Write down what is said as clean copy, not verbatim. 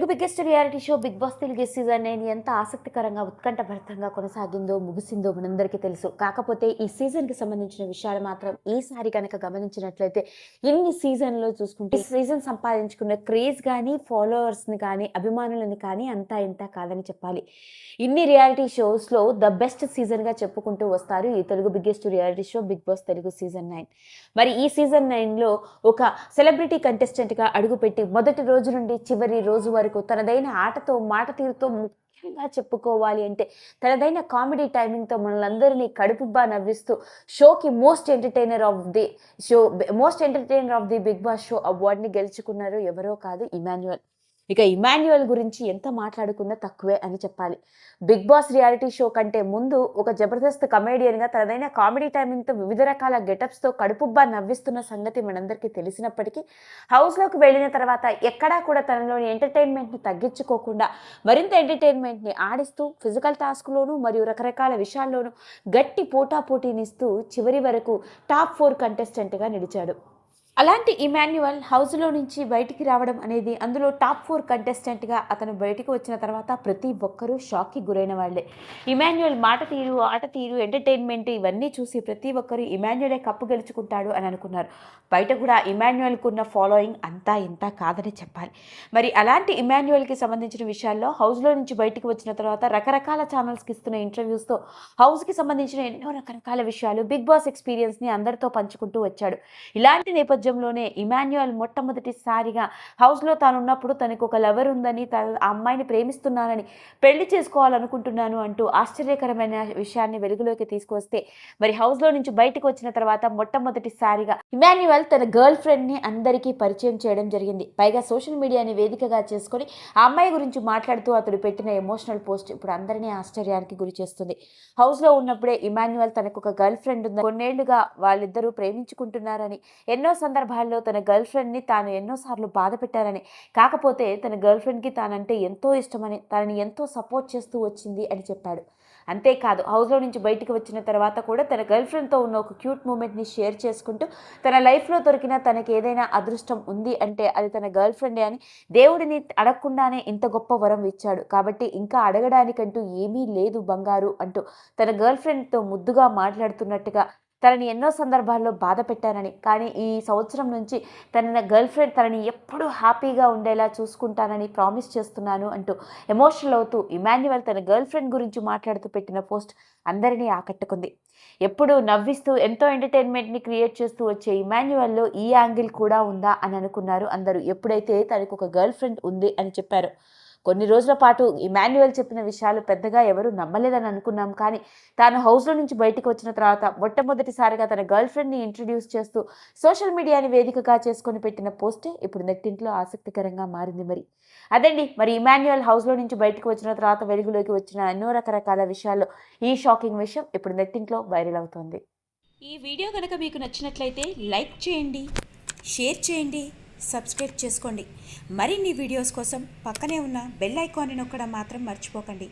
Telugu biggest reality show 'Bigg Boss' Telugu season 9 ఎంత ఆసక్తికరంగా, ఉత్కంఠభరితంగా కొనసాగిందో, ముగిసిందో మనందరికీ తెలుసు. కాకపోతే ఈ సీజన్‌కి సంబంధించిన విషయాలు మాత్రం ఈసారి గనక గమనించినట్లయితే ఇన్ని సీజన్‌లో చూసుకుంటే ఈ సీజన్ సంపాదించుకున్న క్రేజ్ గానీ, ఫాలోవర్స్‌ని కానీ, అభిమానులని కానీ అంతా ఇంత కాదని చెప్పాలి. ఇన్ని రియాలిటీ షోస్‌లో ద బెస్ట్ సీజన్‌గా చెప్పుకుంటూ వస్తారు ఈ Telugu biggest reality show 'Bigg Boss' Telugu season 9. మరి ఈ సీజన్ 9లో ఒక సెలబ్రిటీ కంటెస్టెంట్‌గా అడుగుపెట్టి మొదటి రోజు నుండి చివరి రోజు వరకు తనదైన ఆటతో, మాట తీరుతో ముఖ్యంగా చెప్పుకోవాలి అంటే తనదైన కామెడీ టైమింగ్‌తో మనలందరినీ కడుపుబ్బా నవ్విస్తూ షోకి most entertainer of the 'Bigg Boss' show అవార్డ్‌ని గెలుచుకున్నారు ఎవరో కాదు, ఇమాన్యుయల్. ఇక ఇమాన్యుయల్ గురించి ఎంత మాట్లాడుకున్నా తక్కువే అని చెప్పాలి. 'బిగ్ బాస్' రియాలిటీ షో కంటే ముందు ఒక జబర్దస్త్ కమెడియన్‌గా తనదైన కామెడీ టైమింగ్‌తో వివిధ రకాల గెటప్స్‌తో కడుపుబ్బా నవ్విస్తున్న సంగతి మనందరికీ తెలిసినప్పటికీ, హౌస్‌లోకి వెళ్ళిన తర్వాత ఎక్కడా కూడా తనలోని ఎంటర్‌టైన్‌మెంట్‌ని తగ్గించుకోకుండా మరింత ఎంటర్‌టైన్‌మెంట్‌ని ఆడిస్తూ ఫిజికల్ టాస్క్‌లోనూ మరియు రకరకాల విషయాల్లోనూ గట్టి పోటాపోటీనిస్తూ చివరి వరకు టాప్ 4 కంటెస్టెంట్‌గా నిలిచాడు. అలాంటి ఇమాన్యుయల్ హౌస్‌లో నుంచి బయటికి రావడం అనేది, అందులో టాప్ 4 కంటెస్టెంట్‌గా అతను బయటికి వచ్చిన తర్వాత ప్రతి ఒక్కరూ షాక్‌కి గురైన వాళ్ళే. ఇమాన్యుయల్ మాట తీరు, ఆట తీరు, ఎంటర్‌టైన్‌మెంట్ ఇవన్నీ చూసి ప్రతి ఒక్కరు ఇమాన్యుయలే కప్పు గెలుచుకుంటాడు అని అనుకున్నారు. బయట కూడా ఇమాన్యుయల్‌కున్న ఫాలోయింగ్ అంతా ఇంతా కాదని చెప్పాలి. మరి అలాంటి ఇమాన్యుయల్‌కి సంబంధించిన విషయాల్లో హౌస్‌లో నుంచి బయటికి వచ్చిన తర్వాత రకరకాల ఛానల్స్‌కి ఇస్తున్న ఇంటర్వ్యూస్‌తో హౌస్‌కి సంబంధించిన ఎన్నో రకరకాల విషయాలు, బిగ్ బాస్ ఎక్స్‌పీరియన్స్‌ని అందరితో పంచుకుంటూ వచ్చాడు. ఇలాంటి నేపథ్యంలోనే ఇమాన్యుయల్ మొట్టమొదటిసారిగా హౌస్‌లో తానున్నప్పుడు తనకు ఒక లవర్ ఉందని, ఆ అమ్మాయిని ప్రేమిస్తున్నానని, పెళ్లి చేసుకోవాలనుకుంటున్నాను అంటూ ఆశ్చర్యకరమైన విషయాన్ని వెలుగులోకి తీసుకొస్తే, మరి హౌస్‌లో నుంచి బయటకు వచ్చిన తర్వాత మొట్టమొదటిసారిగా ఇమాన్యుయల్ తన గర్ల్ ఫ్రెండ్‌ని అందరికీ పరిచయం చేయడం జరిగింది. పైగా సోషల్ మీడియాని వేదికగా చేసుకొని ఆ అమ్మాయి గురించి మాట్లాడుతూ అతడు పెట్టిన ఎమోషనల్ పోస్ట్ ఇప్పుడు అందరినీ ఆశ్చర్యానికి గురి చేస్తుంది. హౌస్‌లో ఉన్నప్పుడే ఇమాన్యుయల్ తనకు ఒక గర్ల్ ఫ్రెండ్ ఉందని, కొన్నేళ్లుగా వాళ్ళిద్దరూ ప్రేమించుకుంటున్నారని, ఎన్నో సందర్భాల్లో తన గర్ల్ ఫ్రెండ్‌ని తాను ఎన్నోసార్లు బాధ పెట్టారని, కాకపోతే తన గర్ల్ ఫ్రెండ్‌కి తానంటే ఎంతో ఇష్టమని, తనని ఎంతో సపోర్ట్ చేస్తూ వచ్చింది అని చెప్పాడు. అంతేకాదు, హౌస్‌లో నుంచి బయటకు వచ్చిన తర్వాత కూడా తన గర్ల్ ఫ్రెండ్‌తో ఉన్న ఒక క్యూట్ మూమెంట్‌ని షేర్ చేసుకుంటూ తన లైఫ్‌లో దొరికిన తనకి ఏదైనా అదృష్టం ఉంది అంటే అది తన గర్ల్ ఫ్రెండే అని, దేవుడిని అడగకుండానే ఇంత గొప్ప వరం ఇచ్చాడు కాబట్టి ఇంకా అడగడానికంటూ ఏమీ లేదు బంగారు అంటూ తన గర్ల్ ఫ్రెండ్‌తో ముద్దుగా మాట్లాడుతున్నట్టుగా, తనని ఎన్నో సందర్భాల్లో బాధ పెట్టానని, కానీ ఈ సంవత్సరం నుంచి తన గర్ల్ ఫ్రెండ్ తనని ఎప్పుడూ హ్యాపీగా ఉండేలా చూసుకుంటానని ప్రామిస్ చేస్తున్నాను అంటూ ఎమోషనల్ అవుతూ ఇమాన్యుయల్ తన గర్ల్ ఫ్రెండ్ గురించి మాట్లాడుతూ పెట్టిన పోస్ట్ అందరినీ ఆకట్టుకుంది. ఎప్పుడూ నవ్విస్తూ ఎంతో ఎంటర్‌టైన్‌మెంట్‌ని క్రియేట్ చేస్తూ వచ్చే ఇమాన్యుయల్‌లో ఈ యాంగిల్ కూడా ఉందా అని అనుకున్నారు అందరూ, ఎప్పుడైతే తనకు ఒక గర్ల్ ఫ్రెండ్ ఉంది అని చెప్పారో. కొన్ని రోజుల పాటు ఇమాన్యుయల్ చెప్పిన విషయాలు పెద్దగా ఎవరు నమ్మలేదని అనుకున్నాం, కానీ తాను హౌస్‌లో నుంచి బయటకు వచ్చిన తర్వాత మొట్టమొదటిసారిగా తన గర్ల్ ఫ్రెండ్‌ని ఇంట్రడ్యూస్ చేస్తూ సోషల్ మీడియాని వేదికగా చేసుకొని పెట్టిన పోస్టే ఇప్పుడు నెట్టింట్లో ఆసక్తికరంగా మారింది. మరి ఇమాన్యుయల్ హౌస్‌లో నుంచి బయటకు వచ్చిన తర్వాత వెలుగులోకి వచ్చిన ఎన్నో రకరకాల విషయాల్లో ఈ షాకింగ్ విషయం ఇప్పుడు నెట్టింట్లో వైరల్ అవుతోంది. ఈ వీడియో కనుక మీకు నచ్చినట్లయితే లైక్ చేయండి, షేర్ చేయండి, సబ్స్క్రైబ్ చేసుకోండి. మరిన్ని వీడియోస్ కోసం పక్కనే ఉన్న బెల్ ఐకాన్ని నొక్కడం మాత్రం మర్చిపోకండి.